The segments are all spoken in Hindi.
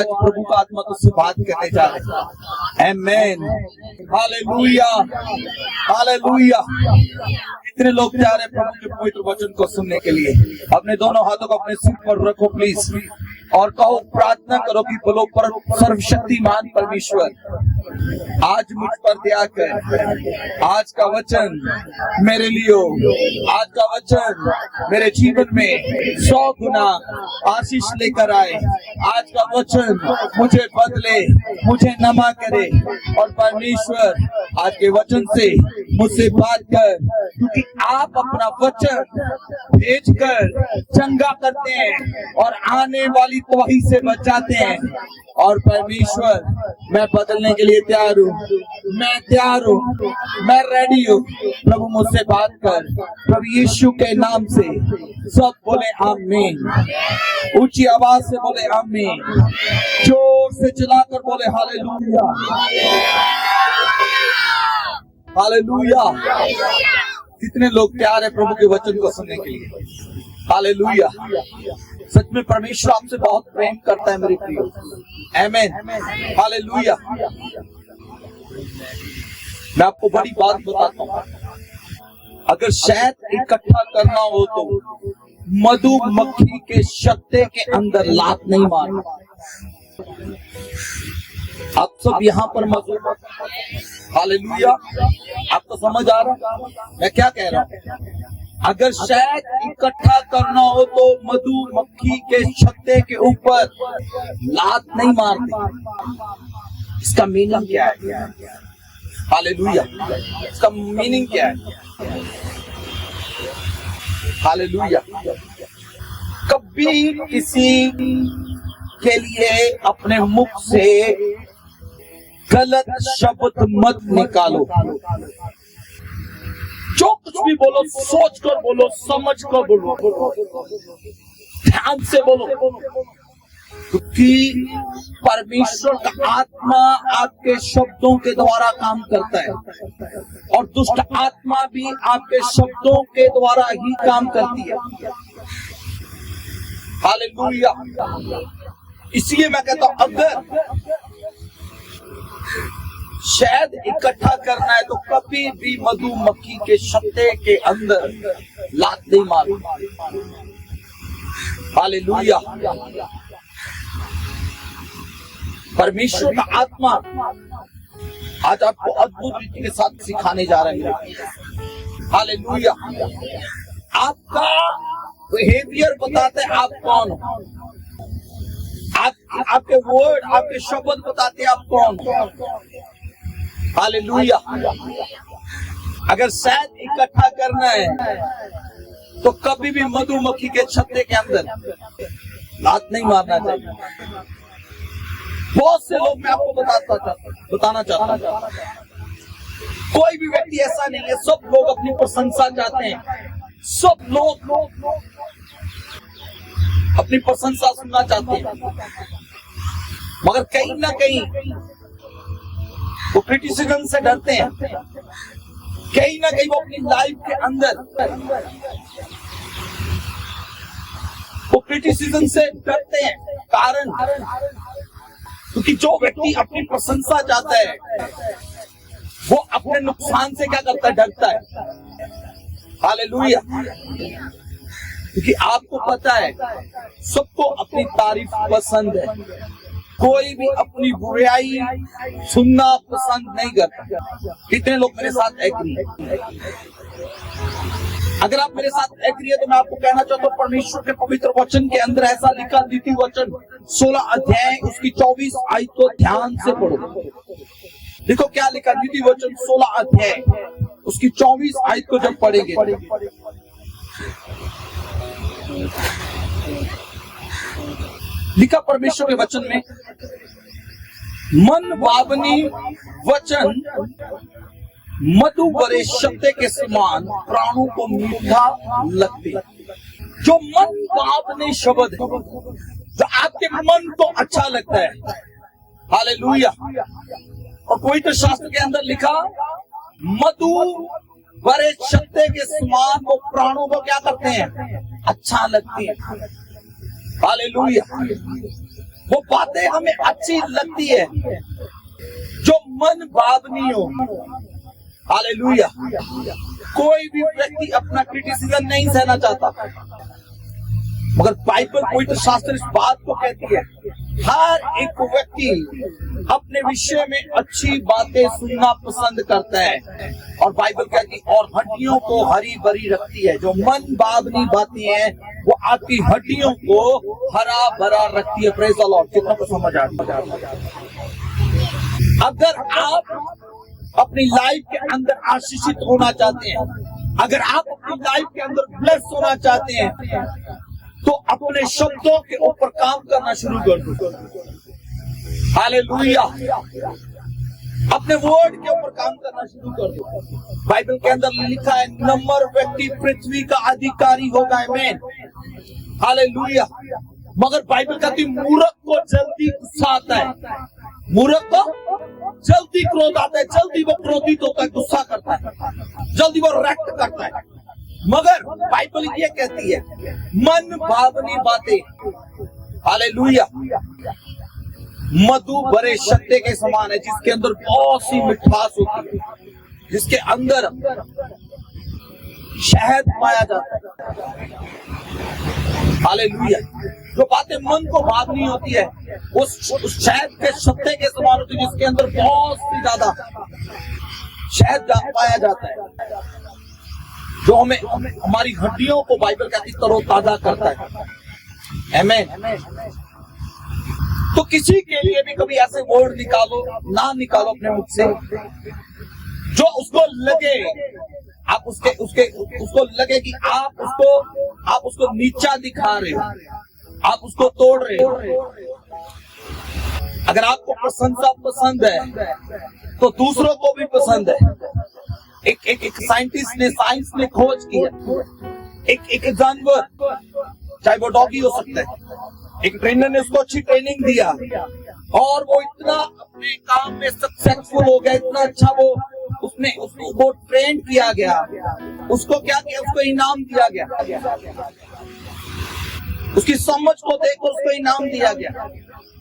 आज प्रभु का आत्मा तुझसे बात करने जा रहा है। आमेन, हालेलुया, हालेलुया। कितने लोग जा रहे हैं प्रभु के पवित्र वचन को सुनने के लिए? अपने दोनों हाथों को अपने सिर पर रखो प्लीज, और कहो, प्रार्थना करो कि बोलो, पर सर्वशक्तिमान परमेश्वर, आज मुझ पर दया कर। आज का वचन मेरे लिए हो, आज का वचन मेरे जीवन में 100 गुना आशीष लेकर आए। आज का वचन मुझे बदले, मुझे नमा करे। और परमेश्वर, आज के वचन से मुझसे बात कर, क्योंकि आप अपना वचन भेज कर चंगा करते हैं और आने वाली तबाही से बचाते हैं। और परमेश्वर, मैं बदलने के लिए तैयार हूँ, मैं तैयार हूँ, मैं रेडी हूँ। प्रभु मुझसे बात कर, प्रभु यीशु के नाम से। सब बोले आमीन, ऊंची आवाज से बोले आमीन, जोर से चिल्लाकर बोले हालेलुया, हालेलुया। कितने लोग तैयार है प्रभु के वचन को सुनने के लिए? हालेलुया। सच में परमेश्वर आपसे बहुत प्रेम करता है मेरे प्रियो। आमेन, हालेलुया। मैं आपको बड़ी बात बताता हूँ, अगर शहद इकट्ठा करना हो तो मधुमक्खी के छत्ते के अंदर लात नहीं मारना। आप सब यहाँ पर मौजूद, हालेलुया। आपको समझ आ रहा मैं क्या कह रहा हूँ? अगर शहद इकट्ठा करना हो तो मधुमक्खी के छत्ते के ऊपर लात नहीं मारती। इसका मीनिंग क्या है? हालेलुया। इसका मीनिंग क्या है? हालेलुया। कभी किसी के लिए अपने मुख से गलत शब्द मत निकालो। जो कुछ भी बोलो, सोच कर बोलो, समझ कर बोलो, ध्यान से बोलो, क्योंकि परमेश्वर का आत्मा आपके शब्दों के द्वारा काम करता है, और दुष्ट आत्मा भी आपके शब्दों के द्वारा ही काम करती है। हालेलुया। इसलिए मैं कहता हूं, अगर शहद इकट्ठा करना है तो कभी भी मधुमक्खी के छत्ते के अंदर लात नहीं मारनी। हालेलुया। परमेश्वर का आत्मा आज आपको अद्भुत रीति के साथ सिखाने जा रहा है। हालेलुया। आपका बिहेवियर बताते हैं आप कौन हो। आपके वर्ड, आपके शब्द बताते हैं आप कौन हो। हालेलुया। अगर शहद इकट्ठा करना है तो कभी भी मधुमक्खी के छत्ते के अंदर लात नहीं मारना चाहिए। बहुत से लोग, मैं आपको बताना चाहता हूं, कोई भी व्यक्ति ऐसा नहीं है। सब लोग अपनी प्रशंसा चाहते हैं, सब लोग अपनी प्रशंसा सुनना चाहते हैं, मगर कहीं ना कहीं वो क्रिटिसिज्म से डरते हैं। कहीं ना कहीं वो अपनी लाइफ के अंदर वो क्रिटिसिज्म से डरते हैं। कारण, क्योंकि जो व्यक्ति अपनी प्रशंसा चाहता है वो अपने नुकसान से क्या करता है? डरता है। हालेलुया। क्योंकि आपको पता है, सबको अपनी तारीफ पसंद है, कोई भी अपनी बुराई सुनना पसंद नहीं करता। कितने लोग मेरे साथ एग्री? अगर आप मेरे साथ एग्री है तो मैं आपको कहना चाहता हूँ, परमेश्वर के पवित्र वचन के अंदर ऐसा लिखा, नीति वचन 16 अध्याय उसकी 24 आयत को ध्यान से पढ़ो। देखो क्या लिखा, नीति वचन 16 अध्याय उसकी 24 आयत को जब पढ़ेंगे, लिखा परमेश्वर के वचन में, मन भावनी वचन मधु भरे शब्द के समान प्राणों को मीठा लगते। जो मन भावनी शब्द है, जो आपके मन को अच्छा लगता है। हालेलुया। और कोई तो शास्त्र के अंदर लिखा, मधु भरे शब्द के समान वो प्राणों को क्या करते हैं? अच्छा लगती है। हालेलुया। वो बातें हमें अच्छी लगती है जो मन भावनी हो। हालेलुया। कोई भी व्यक्ति अपना क्रिटिसिज्म नहीं सहना चाहता, मगर बाइबल पवित्र शास्त्र इस बात को कहती है, हर एक व्यक्ति अपने विषय में अच्छी बातें सुनना पसंद करता है। और बाइबल कहती है और हड्डियों को हरी भरी रखती है। जो मन भावनी बातें हैं वो आपकी हड्डियों को हरा भरा रखती है। Praise the Lord. कितना को समझ आ रहा है? अगर आप अपनी लाइफ के अंदर आशीषित होना चाहते हैं, अगर आप अपनी लाइफ के अंदर ब्लेस होना चाहते हैं, तो अपने शब्दों के ऊपर काम करना शुरू कर दो। हालेलुया। अपने वर्ड के ऊपर काम करना शुरू कर दो। बाइबल के अंदर लिखा है नंबर व्यक्ति पृथ्वी का अधिकारी होगा। आमीन। हालेलुया। मगर बाइबल कहती मूर्ख को जल्दी गुस्सा आता है, मूर्ख को जल्दी क्रोध आता है, जल्दी वो क्रोधित होता है, गुस्सा करता है, जल्दी वो रिएक्ट करता है। मगर बाइबल ये कहती है मन भावनी बातें, हालेलुया, मधु भरे शक्ति के समान है, जिसके अंदर बहुत सी मिठास होती है, जिसके अंदर शहद पाया जाता है। हालेलुया। जो बातें मन को भावनी होती है उस शहद के शक्ति के समान होती है, जिसके अंदर बहुत सी ज्यादा शहद पाया जाता है, जो हमें हमारी हड्डियों को बाइबल कहती तरोताजा करता है। आमीन। तो किसी के लिए भी कभी ऐसे वर्ड निकालो ना निकालो अपने मुख से जो उसको लगे, आप उसको लगे कि आप उसको नीचा दिखा रहे हो, आप उसको तोड़ रहे हो। अगर आपको प्रशंसा पसंद है तो दूसरों को भी पसंद है। एक साइंटिस्ट ने साइंस में खोज की है, एक जानवर, चाहे वो डॉगी हो सकता है, एक ट्रेनर ने उसको अच्छी ट्रेनिंग दिया और वो इतना अपने काम में सक्सेसफुल हो गया, इतना अच्छा उसको ट्रेन किया गया, उसको क्या किया, उसको इनाम दिया गया, उसकी समझ को देखकर उसको इनाम दिया गया।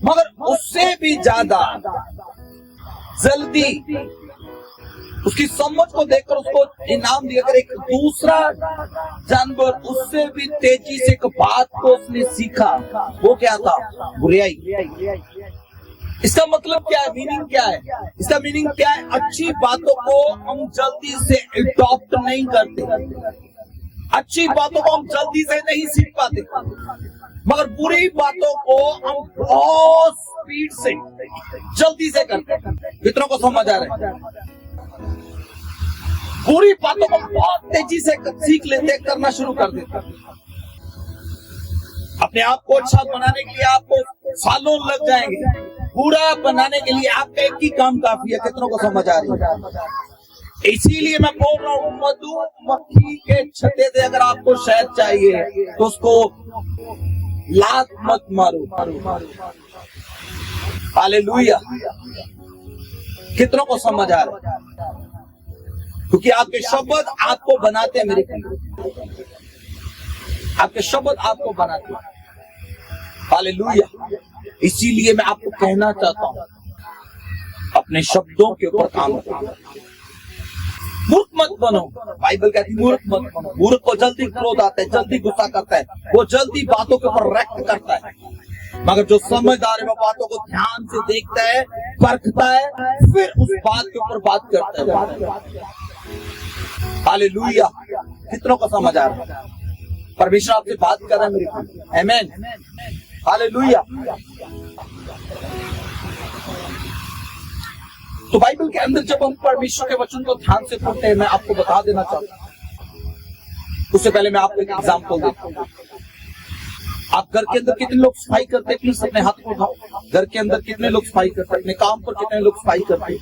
मगर उससे भी ज्यादा जल्दी उसकी समझ को देखकर उसको इनाम दिया कर एक दूसरा जानवर उससे भी तेजी से एक बात को उसने सीखा। वो क्या था? बुराई। इसका मतलब क्या है? मीनिंग क्या है? इसका मीनिंग क्या है? अच्छी बातों को हम जल्दी से अडॉप्ट नहीं करते, अच्छी बातों को हम जल्दी से नहीं सीख पाते, मगर बुरी बातों को हम बहुत स्पीड से जल्दी से करते हैं। कितनों को समझ आ रहा है? बुरी बातों को बहुत तेजी से सीख लेते, करना शुरू कर देते। अपने आप को अच्छा बनाने के लिए आपको सालों लग जाएंगे, बुरा बनाने के लिए आपका एक ही काम काफी है। कितनों को समझ आ रही है? इसीलिए मैं बोल रहा हूँ, मधुमक्खी के छत्ते से अगर आपको शहद चाहिए तो उसको लात मत मारो। हालेलुया। कितनों को समझ आ रहा है? क्योंकि आपके शब्द आपको बनाते हैं मेरे प्रिय, आपके शब्द आपको बनाते हैं। हालेलुया। इसीलिए मैं आपको कहना चाहता हूं, अपने शब्दों के ऊपर काम करो। मूर्ख मत बनो। बाइबल कहती है मूर्ख मत बनो। मूर्ख को जल्दी क्रोध आता है, जल्दी गुस्सा करता है, वो जल्दी बातों के ऊपर रिएक्ट करता है। मगर जो समझदार है वो बातों को ध्यान से देखता है, परखता है, फिर उस बात के ऊपर बात करता है। हालेलुया। कितनों को समझ आ रहा है? परमेश्वर आपसे बात कर रहा है मेरे भाई। आमीन। हालेलुया। तो बाइबल के अंदर जब हम परमेश्वर के वचन को ध्यान से पढ़ते हैं, मैं आपको बता देना चाहता हूं, उससे पहले मैं आपको एक एग्जाम्पल देता हूं। आप घर के अंदर कितने लोग सफाई करते हैं? प्लीज अपने हाथ को उठाओ। घर के अंदर कितने लोग सफाई करते हैं? अपने काम पर कितने लोग सफाई करते हैं?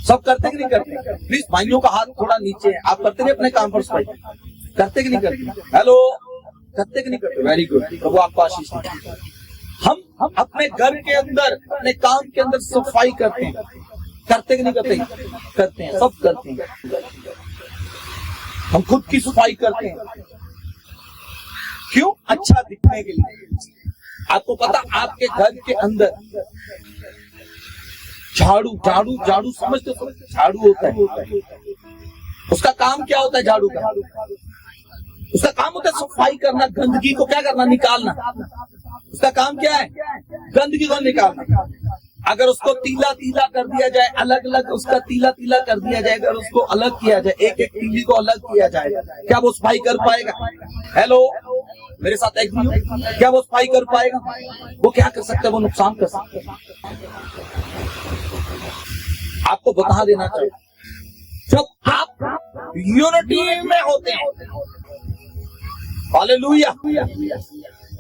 सब करते कि नहीं करते? प्लीज भाइयों का हाथ थोड़ा नीचे है। आप करते नहीं अपने काम पर सफाई? करते कि नहीं करते? हेलो, करते कि नहीं करते? Very good. प्रभु आपको आशीष दे। हम अपने घर के अंदर, अपने काम के अंदर सफाई करते हैं, करते कि नहीं करते? करते हैं, सब करते हैं। हम खुद की सफाई करते हैं। क्यों? अच्छा दिखने के लिए। आपको पता आपके घर के अंदर झाड़ू झाड़ू झाड़ू समझते हो? झाड़ू होता है, उसका काम क्या होता है? झाड़ू का उसका काम होता है सफाई करना, गंदगी को क्या करना? निकालना। उसका काम क्या है? गंदगी को निकालना। अगर उसको तीला तीला कर दिया जाए, अलग अलग उसका तीला तीला कर दिया जाए, अगर उसको अलग किया जाए, एक एक तीली को अलग किया जाए, क्या वो सफाई कर पाएगा? हेलो, मेरे साथ एक भी हो? क्या वो सफाई कर पाएगा? वो क्या कर सकता है? वो नुकसान कर सकता है। आपको बता देना चाहिए, जब आप यूनिटी में होते हैं, हालेलुया,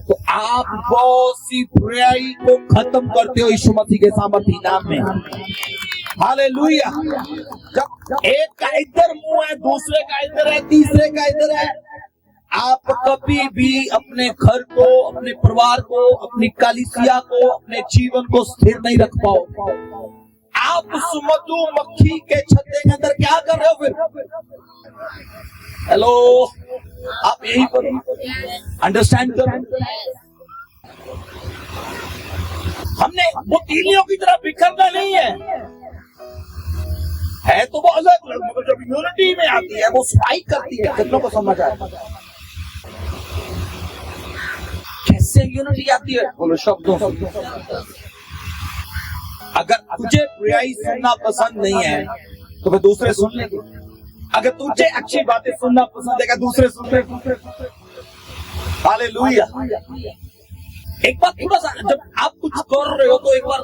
तो आप बहुत सी बुराई को खत्म करते हो यीशु मसीह के सामर्थी नाम में। हालेलुया। जब एक का इधर मुंह है, दूसरे का इधर है, तीसरे का इधर है, आप कभी भी अपने घर को, अपने परिवार को, अपनी कलीसिया को, अपने जीवन को स्थिर नहीं रख पाओ। आप उस मधुमक्खी के छत्ते के अंदर क्या कर रहे हो फिर? हेलो, आप यही पर अंडरस्टैंड करो। हमने वो तीलियों की तरह बिखरना नहीं है तो वो अलग अलग, मगर जब यूनिटी में आती है वो सफाई करती है। कितनों को समझ आया? कैसे यूनिटी आती है? बोलो शब्दों से। अगर तुझे बुराई सुनना पसंद नहीं है तो फिर दूसरे सुन लेंगे। अगर तुझे अच्छी बातें सुनना पसंद है, दूसरे सुन लेंगे। हालेलुया। एक बार थोड़ा सा, जब आप कुछ कर रहे हो तो एक बार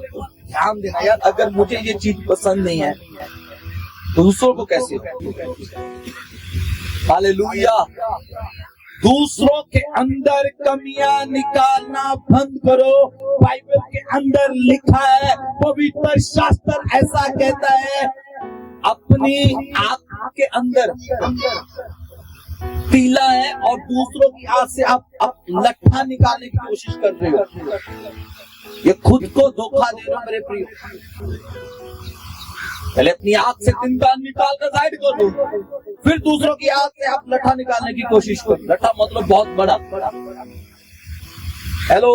ध्यान देना, यार अगर मुझे ये चीज पसंद नहीं है तो दूसरों को कैसे? हालेलुया। दूसरों के अंदर कमियां निकालना बंद करो। बाइबल के अंदर लिखा है, पवित्र शास्त्र ऐसा कहता है, अपनी आंख के अंदर तीला है और दूसरों की आंख से आप लट्ठा निकालने की कोशिश कर रहे हो। ये खुद को धोखा दे रहे हो मेरे प्रिय। पहले अपनी आंख से तिनका निकाल कर साइड कर दो, फिर दूसरों की आंख से आप लट्ठा निकालने की कोशिश करो। लट्ठा मतलब बहुत बड़ा। हेलो,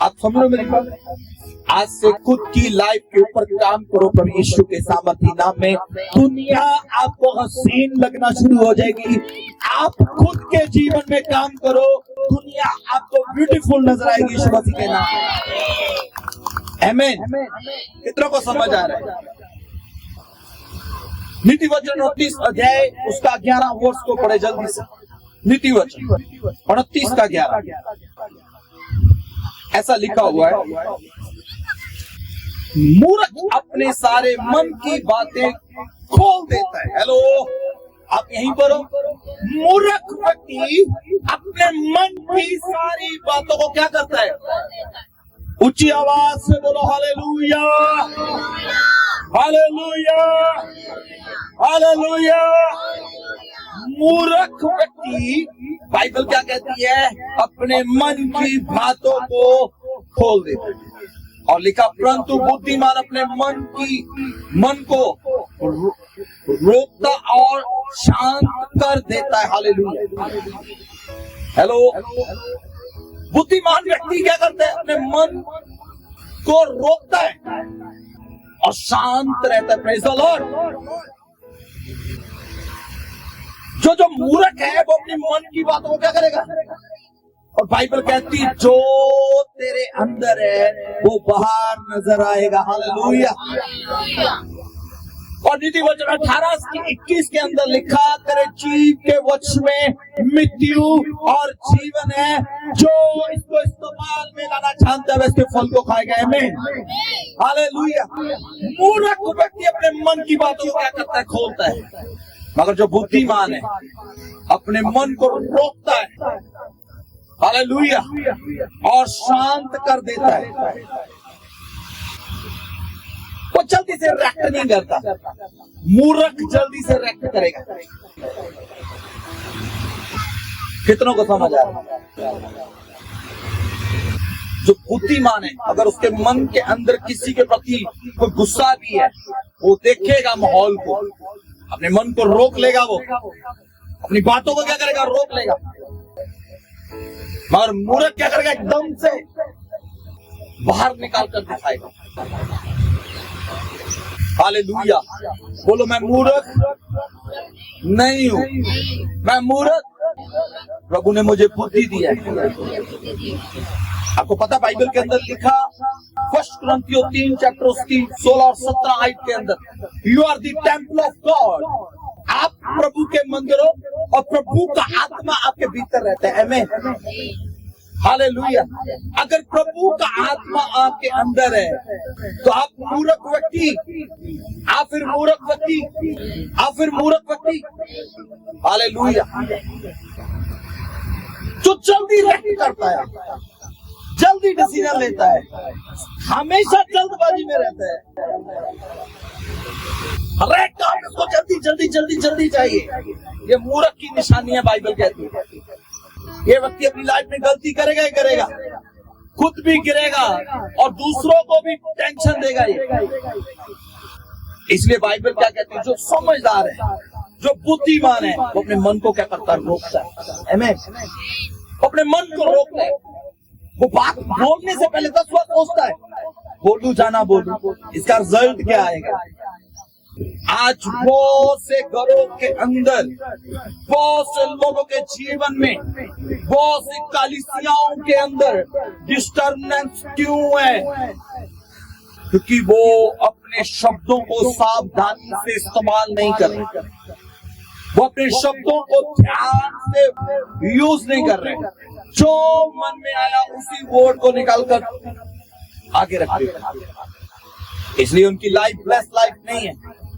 आप समझ रहे हो मेरी बात? आज से खुद की लाइफ के ऊपर काम करो प्रभु यीशु के सामर्थी नाम में। दुनिया आपको हसीन लगना शुरू हो जाएगी। आप खुद के जीवन में काम करो, दुनिया आपको ब्यूटीफुल नजर आएगी यीशु मसीह के नाम में। आमीन। कितनों को समझ आ रहा है? नीति वचन 29 अध्याय उसका 11 वर्ष को पढ़े जल्दी से। नीति वचन 29 का 11 ऐसा लिखा हुआ है, मूर्ख अपने सारे मन की बातें खोल देता है। हेलो, आप यहीं पर हो? मूर्ख व्यक्ति अपने मन की सारी बातों को क्या करता है? ऊंची आवाज से बोलो हालेलुया, हालेलुया, हालेलुया। मूर्ख व्यक्ति, बाइबल क्या कहती है? अपने मन की बातों को खोल देता है। और लिखा, परंतु बुद्धिमान अपने मन को रोकता और शांत कर देता है। हालेलुया। हेलो, बुद्धिमान व्यक्ति क्या करता है? अपने मन को रोकता है और शांत रहता है। Praise the Lord. जो मूर्ख है वो अपने मन की बातों को क्या करेगा? और बाइबल कहती है, जो तेरे अंदर है वो बाहर नजर आएगा। हालेलुया। और नीति वचन 18-21 के अंदर लिखा, तेरे जीव के वश में मृत्यु और जीवन है, जो इसको इस्तेमाल में लाना जानता है वैसे फल को खाएगा। आमीन। हालेलुया। मूर्ख व्यक्ति अपने मन की बातों को क्या करता है? खोलता है। मगर जो बुद्धिमान है अपने मन को रोकता है, हालेलुया, और शांत कर देता है। वो जल्दी से रिएक्ट नहीं करता। मूर्ख जल्दी से रिएक्ट करेगा। कितनों को समझ आ रहा है? जो बुद्धिमान है, अगर उसके मन के अंदर किसी के प्रति कोई गुस्सा भी है, वो देखेगा माहौल को, अपने मन को रोक लेगा। वो अपनी बातों को क्या करेगा? रोक लेगा। मगर मूर्ख क्या करेगा, एकदम से बाहर निकाल कर दिखाएगा। हालेलुया। बोलो मैं मूर्ख नहीं हूं, मैं मूर्ख, प्रभु ने मुझे बुद्धि दिया है। आपको पता बाइबल के अंदर लिखा 1 कुरिन्थियों 3 चैप्टर उसकी 16 और 17 आयत के अंदर, you are the temple of God, आप प्रभु के मंदिर हो और प्रभु का आत्मा आपके भीतर रहता है। आमीन, हालेलुया। अगर प्रभु का आत्मा आपके अंदर है तो आप मूर्ख व्यक्ति, आप फिर मूर्ख व्यक्ति, आप फिर मूर्ख व्यक्ति, हालेलुया, जो जल्दी रिएक्ट करता है, जल्दी डिसीजन लेता है, हमेशा जल्दबाजी में रहता है, हर एक काम उसको जल्दी जल्दी जल्दी जल्दी चाहिए। ये मूर्ख की निशानी है, बाइबल कहती है। ये व्यक्ति अपनी लाइफ में गलती करेगा ही करेगा, खुद भी गिरेगा और दूसरों को भी टेंशन देगा ये। इसलिए बाइबल क्या कहती है, जो समझदार है, जो बुद्धिमान है, वो अपने मन को क्या करता है, रोकता है। आमीन, अपने मन को रोकता है। वो बात बोलने से पहले 10 बार सोचता है, बोलूं जाना बोलूं, इसका रिजल्ट क्या आएगा। आज बहुत से घरों के अंदर, बहुत से लोगों के जीवन में, बहुत सी कलीसियाओं के अंदर डिस्टर्बेंस क्यों है? क्योंकि वो अपने शब्दों को सावधानी से इस्तेमाल नहीं कर रहे, वो अपने शब्दों को ध्यान से यूज नहीं कर रहे। जो मन में आया उसी वर्ड को निकालकर आगे रख रहे। इसलिए उनकी लाइफ ब्लेस्ड लाइफ नहीं है,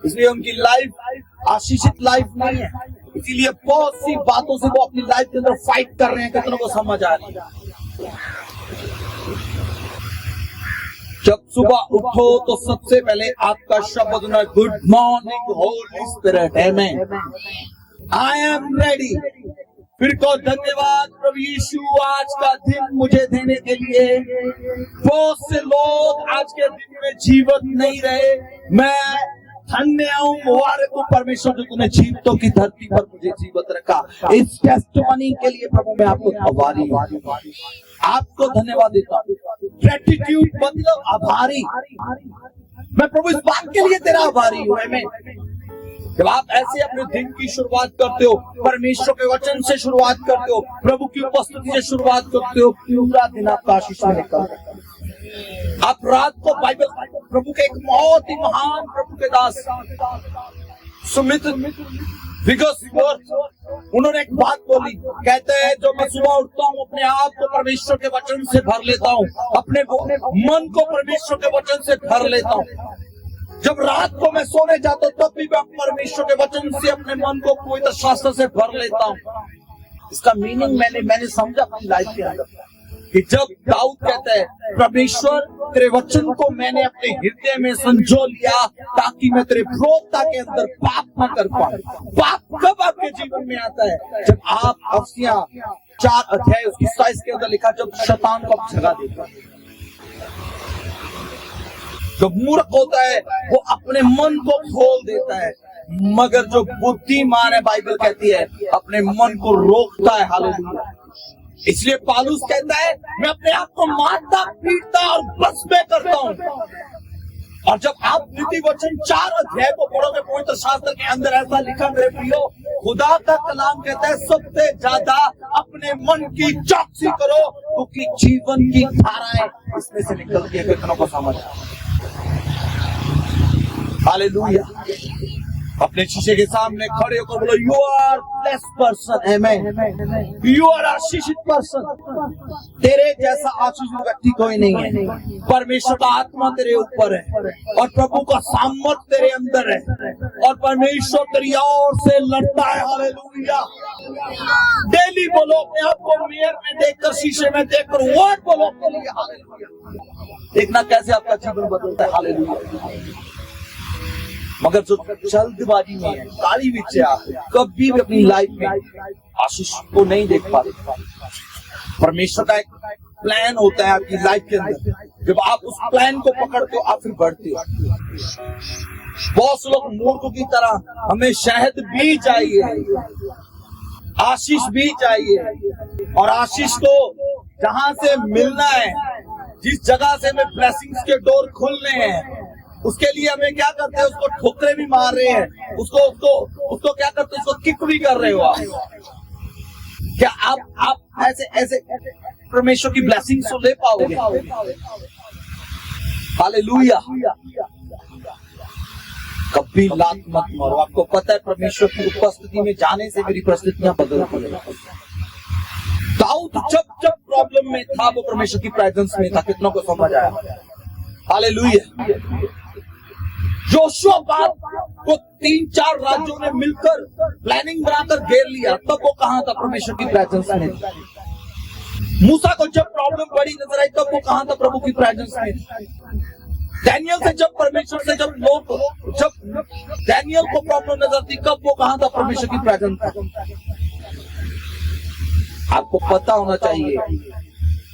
इसलिए उनकी लाइफ आशीषित लाइफ नहीं है। इसीलिए बहुत सी बातों से वो अपनी लाइफ के अंदर फाइट कर रहे हैं। कितनों को समझ आ रही है? जब सुबह उठो तो सबसे पहले आपका शब्द सुना, गुड मॉर्निंग होली स्पिरिट, आमीन, आई एम रेडी। फिर को धन्यवाद प्रभु यीशु आज का दिन मुझे देने के लिए। बहुत से लोग आज के दिन में जीवित नहीं रहे, मैं धन्य हूँ, मुबारक हूँ परमेश्वर जो तूने जीवितों की धरती पर मुझे जीवित रखा। इस टेस्टिमनी के लिए प्रभु मैं आपको आभारी हूँ, आपको धन्यवाद देता हूँ। ग्रेटिट्यूड मतलब आभारी। मैं प्रभु इस बात के लिए तेरा आभारी हूँ। आमीन। जब आप ऐसे अपने दिन की शुरुआत करते हो, परमेश्वर के वचन से शुरुआत करते हो, प्रभु की उपस्थिति से शुरुआत करते हो, पूरा दिन आपका आशीष में निकलता है। आप रात को बाइबल, प्रभु के एक बहुत ही महान प्रभु के दास सुमित उन्होंने एक बात बोली, कहते हैं जो मैं सुबह उठता हूँ अपने आप को परमेश्वर के वचन से भर लेता हूँ, अपने मन को परमेश्वर के वचन से भर लेता हूँ। जब रात को मैं सोने जाता हूँ तब भी मैं परमेश्वर के वचन से अपने मन को पवित्र शास्त्र से भर लेता हूँ। इसका मीनिंग मैंने समझा अपनी लाइफ के अंदर कि जब दाऊद कहता है, परमेश्वर तेरे वचन को मैंने अपने हृदय में संजो लिया ताकि मैं तेरे विरोधता के अंदर पाप न कर पाऊं। पाप कब आपके जीवन में आता है? जब आप अफ्सियां 4 अध्याय उसकी 27 के अंदर लिखा, जब शैतान को आप जगह देते हैं। जो मूर्ख होता है वो अपने मन को खोल देता है, मगर जो बुद्धिमान है, बाइबल कहती है, अपने मन को रोकता है। हालेलुया। इसलिए पौलुस कहता है, मैं अपने आप को मारता पीटता और बस में करता हूँ। और जब आप नीति वचन 4 अध्याय को पढ़ोगे पवित्र शास्त्र के अंदर ऐसा लिखा, मेरे प्रियो, खुदा का कलाम कहता है सबसे ज्यादा अपने मन की चौकसी करो क्योंकि जीवन की धाराएं इसमें से निकलती है। कितनों को समझ? हालेलुया। अपने शीशे के सामने खड़े होकर बोलो, यू आर ब्लेस्ड पर्सन, आमीन, यू आर आशीषित पर्सन। तेरे जैसा आशीषित व्यक्ति कोई नहीं है। परमेश्वर का आत्मा तेरे ऊपर है और प्रभु का सामर्थ तेरे अंदर है और परमेश्वर तेरी ओर से लड़ता है। हालेलुया। डेली बोलो अपने आप को मिरर में देखकर, शीशे में देखकर वर्ड बोलो अपने लिए। हालेलुया। देखना कैसे आपका जीवन बदलता है। हालेलुया। मगर जो जल्दबाजी में है, काली बीच से आप कभी भी अपनी लाइफ में आशीष को नहीं देख पाते। परमेश्वर का एक प्लान होता है आपकी लाइफ के अंदर, जब आप उस प्लान को पकड़ते हो आप फिर बढ़ते हो। बहुत से लोग मूर्खों की तरह हमें शहद भी चाहिए, आशीष भी चाहिए, और आशीष को जहां से मिलना है, जिस जगह से हमें ब्लेसिंग्स के डोर खुलने हैं, उसके लिए हमें क्या करते हैं, उसको ठोकरे भी मार रहे हैं, उसको क्या करते हैं, उसको किक भी कर रहे हो आप। क्या आप ऐसे परमेश्वर की ब्लेसिंग्स को ले पाओगे? हालेलुया। कभी लात मत मारो। आपको पता है परमेश्वर की उपस्थिति में जाने से मेरी परिस्थितियां बदलती हैं। दाऊद जब प्रॉब्लम में था वो परमेश्वर की प्रेजेंस में था। कितनों को समझ आया? हालेलुया। योशुआ बात को 3-4 राज्यों ने मिलकर प्लानिंग बनाकर घेर लिया, तब वो कहां था? परमेश्वर की प्रेजेंस में। मूसा को जब प्रॉब्लम बड़ी नजर आई, तब वो कहां था? प्रभु की प्रेजेंस में। डैनियल से जब परमेश्वर से जब डैनियल को प्रॉब्लम नजर थी, कब वो कहां था? परमेश्वर की प्रेजेंस में। आपको पता होना चाहिए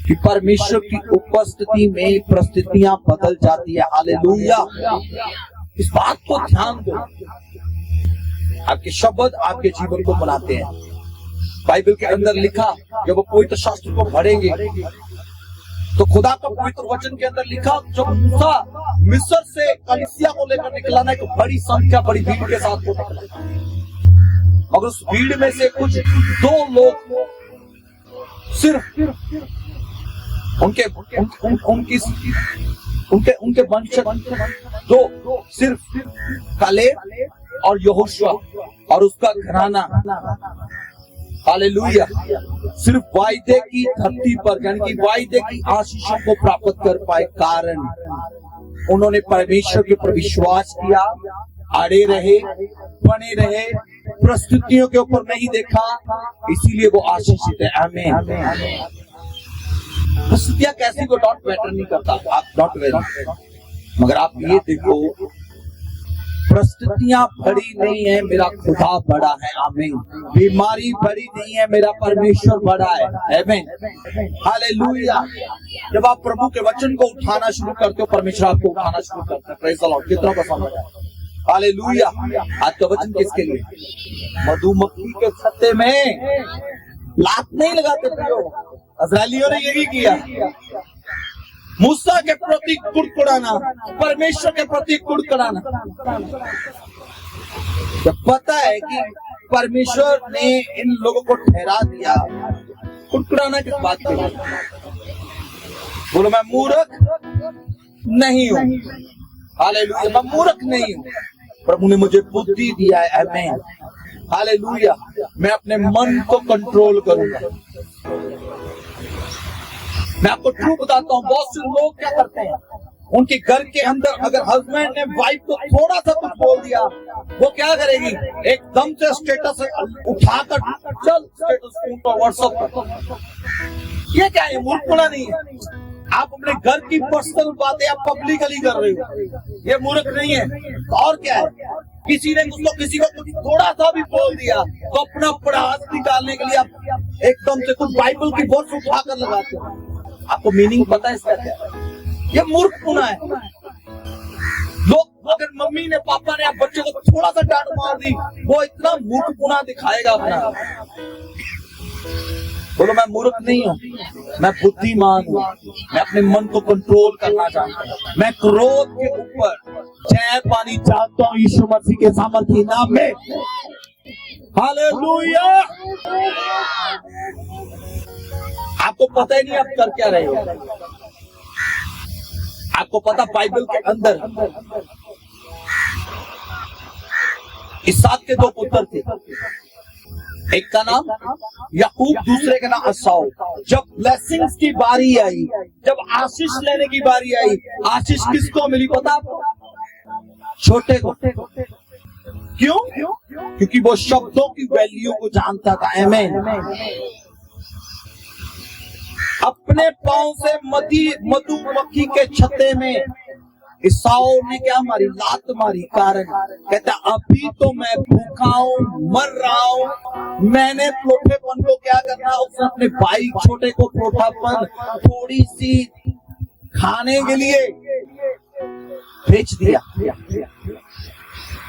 कि परमेश्वर की उपस्थिति में परिस्थितियां बदल जाती है। हालेलुया। इस बात को ध्यान दो। आपके शब्द आपके जीवन को बनाते हैं। बाइबल के अंदर लिखा, जब वो पवित्र शास्त्र को पढ़ेंगे तो खुदा का पवित्र वचन के अंदर लिखा, जब मूसा मिस्र से कलीसिया को लेकर निकला ना, एक बड़ी संख्या, बड़ी भीड़ के साथ वो निकला, मगर उस भीड़ में से कुछ 2 लोग सिर्फ उनके वंशज, दो सिर्फ कालेब और यहोशुआ और उसका घराना, हालेलुया, सिर्फ वायदे की धरती पर, यानी कि वायदे की आशीषों को प्राप्त कर पाए। कारण उन्होंने परमेश्वर के ऊपर विश्वास किया, अड़े रहे, बने रहे, परिस्थितियों के ऊपर नहीं देखा, इसीलिए वो आशीषित है। आमीन। परिस्थितियां कैसी को डॉट मैटर नहीं करता, आप डॉट वेरी, मगर आप ये देखो, परिस्थितियां बड़ी नहीं है, मेरा खुदा बड़ा है। आमीन। बीमारी बड़ी नहीं है, मेरा परमेश्वर बड़ा है। आमीन। हालेलुया। जब आप प्रभु के वचन को उठाना शुरू करते हो, परमेश्वर आपको उठाना शुरू करता है। Praise the Lord. कितना को समझ आया? हालेलुया। आज का वचन किसके लिए? मधुमक्खी के छत्ते में लात नहीं लगाते थे, इस्राएलियों ने यही किया। मूसा के प्रति कुड़कुड़ाना, परमेश्वर के प्रति कुड़कुड़ाना। जब पता है कि परमेश्वर ने इन लोगों को ठहरा दिया, कुड़कुड़ाना किस बात के लिए? बोलो मैं मूर्ख नहीं हूं। हालेलुया। मैं मूर्ख नहीं हूं, प्रभु ने मुझे बुद्धि दिया है। आमीन। हालेलुया। मैं अपने मन को कंट्रोल करूंगा। मैं आपको ट्रू बताता हूँ, बहुत से लोग क्या करते हैं, उनके घर के अंदर अगर हस्बैंड ने वाइफ को थोड़ा सा कुछ बोल दिया, वो क्या करेगी? एकदम से स्टेटस उठाकर चल स्टेटस पर, व्हाट्सएप पर। ये क्या है? मूर्खपना नहीं है। आप अपने घर की पर्सनल बातें आप पब्लिकली कर रहे हो, ये मूर्ख नहीं है। और क्या है? किसी ने किसी को कुछ थोड़ा सा भी बोल दिया तो अपना पड़ास निकालने के लिए आप एकदम से कुछ बाइबल की वर्स उठाकर लगाते हो। आपको मीनिंग पता है इसका क्या? ये मूर्खपना है। लोग, अगर मम्मी ने, पापा ने आप बच्चे को थोड़ा सा डांट मार दी, वो इतना मूर्खपना दिखाएगा अपना। बोलो मैं मूर्ख नहीं हूँ, मैं बुद्धिमान हूँ। मैं अपने मन को कंट्रोल करना चाहता हूँ। मैं क्रोध के ऊपर जय पानी चाहता हूँ यीशु मसीह के सामर्थी नाम में। हालेलुया। आपको पता ही नहीं आप कर क्या रहे हो। आपको पता बाइबल के अंदर इसहाक के 2 पुत्र थे, एक का नाम याकूब, दूसरे का नाम एसाउ। जब ब्लेसिंग्स की बारी आई, जब आशीष लेने की बारी आई, आशीष किसको मिली पता आपको? छोटे को। क्यों? क्योंकि वो शब्दों की वैल्यू को जानता था। आमीन। अपने पांव से मधुमक्खी के छत्ते में एसाउ ने क्या मारी? लात मारी। कारण कहता अभी तो मैं भूखा हूं, मर रहा हूं, मैंने प्रोठेपन को क्या करना? उसने अपने भाई छोटे को प्रोठापन थोड़ी सी खाने के लिए बेच दिया।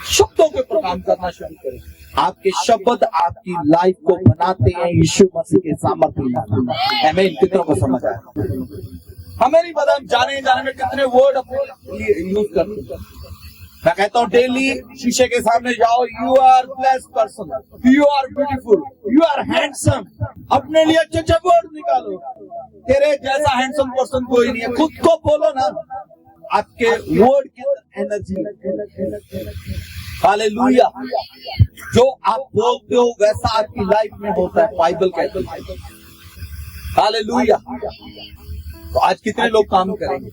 शब्दों के ऊपर काम करना शुरू करें। आपके शब्द आपकी लाइफ को बनाते हैं यीशु मसीह के सामर्थ्य में। आमीन। कितनों को समझ आया? हमें नहीं पता हम जाने में कितने वर्ड यूज करते हैं। मैं कहता हूँ डेली शीशे के सामने जाओ, you are blessed person, you are beautiful, you are handsome. अपने लिए अच्छे वर्ड निकालो। तेरे जैसा हैंडसम पर्सन कोई नहीं है। खुद को बोलो ना, आपके वर्ड के अंदर एनर्जी। हालेलुया। जो आप बोलते हो वैसा आपकी लाइफ में होता है, बाइबल कहती है। हालेलुया। तो आज कितने लोग काम करेंगे,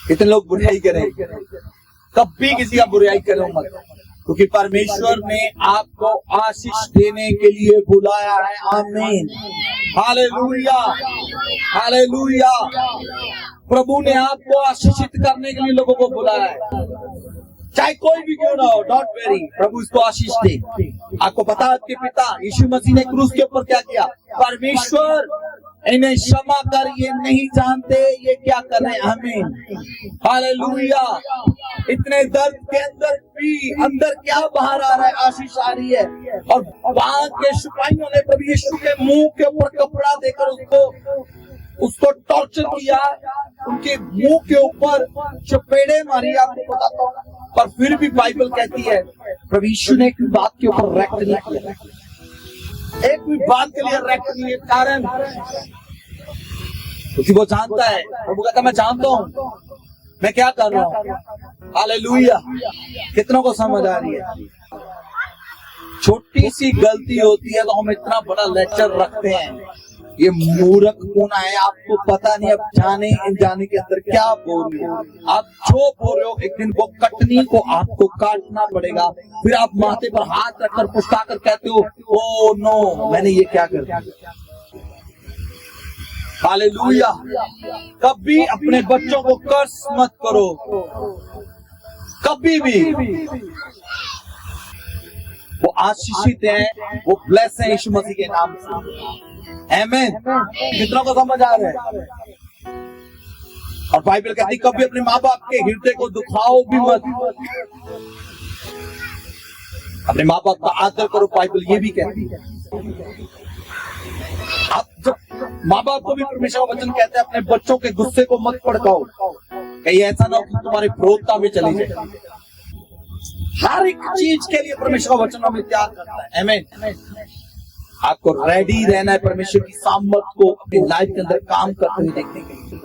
कितने लोग बुराई करेंगे? कभी किसी का बुराई करो मत, क्योंकि परमेश्वर ने आपको आशीष देने के लिए बुलाया है। आमीन। Hallelujah, hallelujah. प्रभु ने आपको आशीषित करने के लिए लोगों को बुलाया है, चाहे कोई भी क्यों ना हो। डोंट वेरी, प्रभु इसको आशीष दे। आपको पता है आपके पिता यीशु मसीह ने क्रूस के ऊपर क्या किया? परमेश्वर इन्हें क्षमा कर, ये नहीं जानते ये क्या कर रहे हैं। आमीन। हालेलुया। इतने दर्द के अंदर भी अंदर क्या बाहर आ रहा है? आशीष आ रही है। और वहां के सिपाहियों ने प्रभु यीशु के मुंह के ऊपर कपड़ा देकर उसको टॉर्चर किया, उनके मुंह के ऊपर चपेड़े मारी। आपको बताता हूँ, पर फिर भी बाइबल कहती है प्रभु यीशु ने एक बात के ऊपर रिएक्ट नहीं किया, एक भी बात के लिए रिएक्ट नहीं है। कारण क्योंकि वो जानता है। प्रभु कहता मैं जानता हूँ मैं क्या कर रहा हूँ। हालेलुया। कितनों को समझ आ रही है? छोटी सी गलती होती है तो हम इतना बड़ा लेक्चर रखते हैं, ये मूर्ख होना है। आपको पता नहीं अब जाने अनजाने के अंदर क्या बोल रहे हो। आप जो बोल रहे हो एक दिन वो कटनी को आपको काटना पड़ेगा। फिर आप माथे पर हाथ रखकर पुछता कर कहते हो ओ नो, मैंने ये क्या कर दिया। हालेलुया। कभी अपने बच्चों को कर्ज मत करो, कभी भी। वो आशीषित हैं, वो ब्लेस हैं यीशु मसीह के नाम से। आमीन। कितनों को समझ आ रहा है? और बाइबल कहती कभी अपने माँ बाप के हृदय को दुखाओ भी मत, अपने माँ बाप का आदर करो। बाइबल ये भी कहती है। आप जब माँ बाप को भी परमेश्वर का वचन कहते हैं अपने बच्चों के गुस्से को मत भड़काओ, कहीं ऐसा ना हो कि तुम्हारी क्रोधता में चली जाए। हर एक चीज के लिए परमेश्वर का वचन हमें त्याग करता है। आमीन। आपको रेडी रहना है परमेश्वर की सामर्थ को अपनी लाइफ के अंदर काम करते हुए देखने के लिए।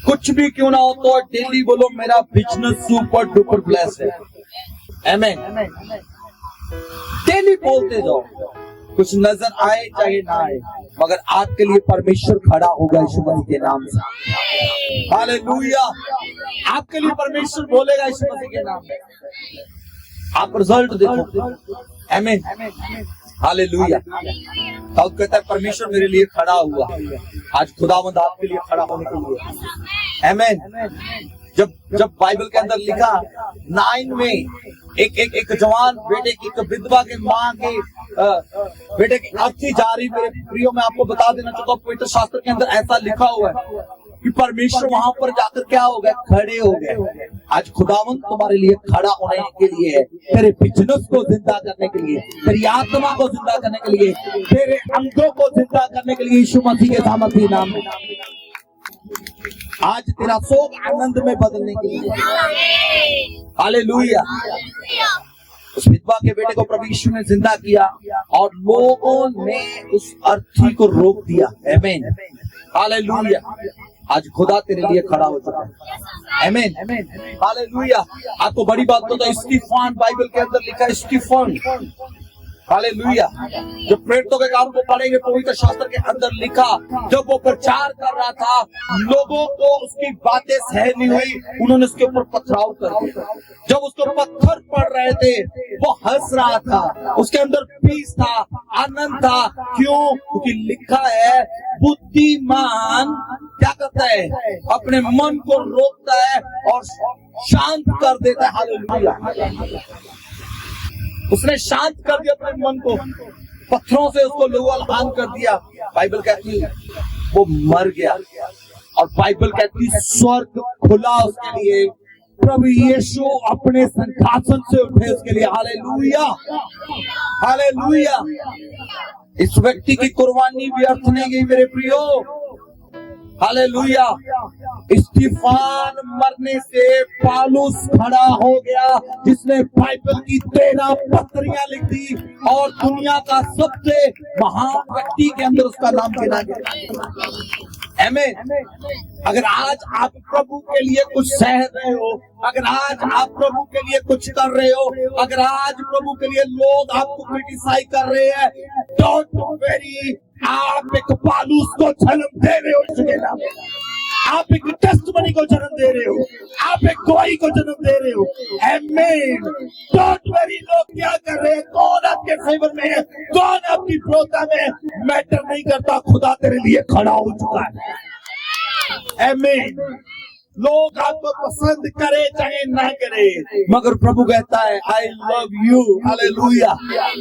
कुछ भी क्यों ना हो तो डेली बोलो मेरा बिजनेस सुपर डुपर ब्लेस है। आमीन। डेली बोलते जाओ, कुछ नजर आए चाहे ना आए, मगर आपके लिए परमेश्वर खड़ा होगा यीशु मसीह के नाम से। हालेलुया। आपके लिए परमेश्वर बोलेगा यीशु मसीह के नाम से। आप रिजल्ट देखो। आमीन। हालेलुया। दाऊद कहता है परमेश्वर मेरे लिए खड़ा हुआ। आज खुदावंद आपके लिए खड़ा होने के लिए। आमीन। जब बाइबल के अंदर लिखा 9 में एक जवान बेटे की, एक विधवा के माँ के बेटे की अर्थी जा रही। मेरे प्रियो मैं आपको बता देना चाहता हूँ पवित्र शास्त्र के अंदर ऐसा लिखा हुआ है कि परमेश्वर वहां पर जाकर क्या हो गए? खड़े हो गए। आज खुदावंद तुम्हारे लिए खड़ा होने के लिए है, तेरे बिजनेस को जिंदा करने के लिए, तेरी आत्मा को जिंदा करने के लिए, तेरे अंगों को जिंदा करने के लिए यीशु मसीह के सामर्थी नाम में। आज तेरा शोक आनंद में बदलने के लिए। हालेलुया। उस विधवा के बेटे को प्रभु यीशु ने जिंदा किया और लोगों ने उस अर्थी को रोक दिया। आमीन। हालेलुया। आज खुदा तेरे लिए खड़ा हो चुका है। आमीन। हालेलुया। आपको बड़ी बात तो स्टीफन, बाइबल के अंदर लिखा है स्टीफन। हालेलुया। जब प्रेरितों के काम को पढ़ेंगे पवित्र शास्त्र के अंदर लिखा, जब वो प्रचार कर रहा था लोगों को उसकी बातें सह नहीं हुई, उन्होंने उसके ऊपर पथराव कर दिया। जब उसको पत्थर पड़ रहे थे वो हंस रहा था, उसके अंदर पीस था, आनंद था। क्यों? क्योंकि लिखा है बुद्धिमान क्या करता है? अपने मन को रोकता है और शांत कर देता है। हालेलुया। उसने शांत कर दिया अपने मन को, पत्थरों से उसको लहूलुहान कर दिया। बाइबल कहती है वो मर गया और बाइबल कहती है स्वर्ग खुला उसके लिए, प्रभु यीशु अपने सिंहासन से उठे उसके लिए। Hallelujah, hallelujah. इस व्यक्ति की कुर्बानी व्यर्थ नहीं गई मेरे प्रियो। हालेलुया। स्टीफान मरने से पौलुस खड़ा हो गया, जिसने बाइबल की 13 पत्रियां लिख दी और दुनिया का सबसे महान व्यक्ति के अंदर उसका नाम गिना गया। आमीन। अगर आज आप प्रभु के लिए कुछ सह रहे हो, अगर आज आप प्रभु के लिए कुछ कर रहे हो, अगर आज प्रभु के लिए लोग आपको क्रिटिसाइज कर रहे हैं, डोंट वेरी। आप एक पौलुस को जन्म दे रहे हो इसके नाम। आप एक टेस्टमनी को जन्म दे रहे हो, आप एक गवाही को जन्म दे रहे हो। आमीन। Don't very. लोग क्या कर रहे हैं, कौन आपके फेवर में है, कौन आपकी विरोधता में, मैटर नहीं करता। खुदा तेरे लिए खड़ा हो चुका है। आमीन। लोग आपको पसंद करे चाहे ना करे, मगर प्रभु कहता है आई लव यू। हालेलुया।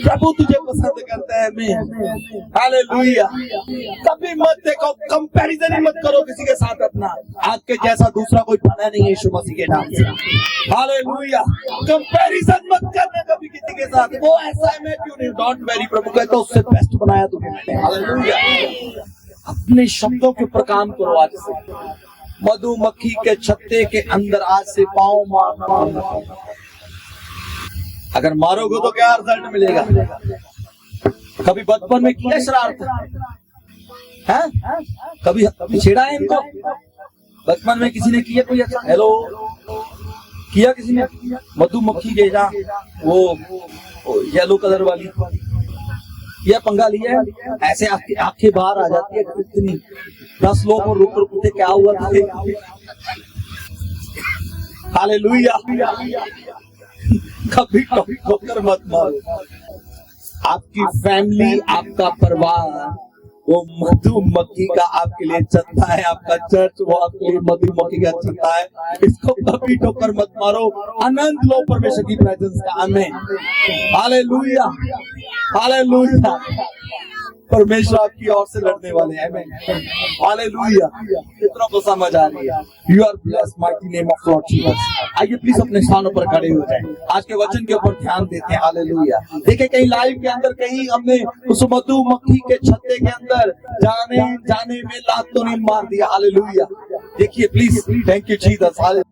प्रभु तुझे पसंद करता है। आमीन। हालेलुया। कभी मत देखो, कंपैरिजन ही मत करो किसी के साथ अपना। आपके जैसा दूसरा कोई बना नहीं है यीशु मसीह के नाम से। हालेलुया। कंपैरिजन मत करना कभी किसी के साथ, वो ऐसा है मैं क्यों नहीं। Don't very. प्रभु कहता है उससे बेस्ट बनाया तुम्हें मैंने। हालेलुया। अपने शब्दों के ऊपर काम करो आज से। मधुमक्खी के छत्ते के अंदर आज से पाँव मारना। अगर मारोगे तो क्या रिजल्ट मिलेगा। कभी बचपन में किया शरारत है? कभी छेड़ा है इनको? बचपन में किसी ने किया कोई अच्छा? हेलो किया किसी ने? मधुमक्खी जैसा वो येलो कलर वाली यह पंगा लिया है, ऐसे आंखें बाहर आ जाती है कितनी। 10 लोग और रुक रुकते क्या हुआ थे। हालेलुया। कभी ठोकर मत मारो। आपकी फैमिली, आपका परिवार वो मधुमक्खी का आपके लिए छत्ता है। आपका चर्च वो आपके लिए मधुमक्खी का छत्ता है। इसको कभी ठोकर मत मारो। आनंद लो परमेश्वर की प्रेजेंस का। आमीन। Hallelujah, hallelujah. परमेश्वर आपकी ओर से लड़ने वाले हैं। आमीन। हालेलुया। कितनों को समझ आ रही है? You are blessed mighty name of Lord Jesus. आइए प्लीज अपने स्थानों पर खड़े हो जाएं। आज के वचन के ऊपर ध्यान देते हैं। हालेलुया। देखिए कहीं लाइव के अंदर कहीं हमने उस मधुमक्खी के छत्ते के अंदर जाने में लात तो नहीं मार दिया। हालेलुया। देखिए प्लीज। Thank you Jesus.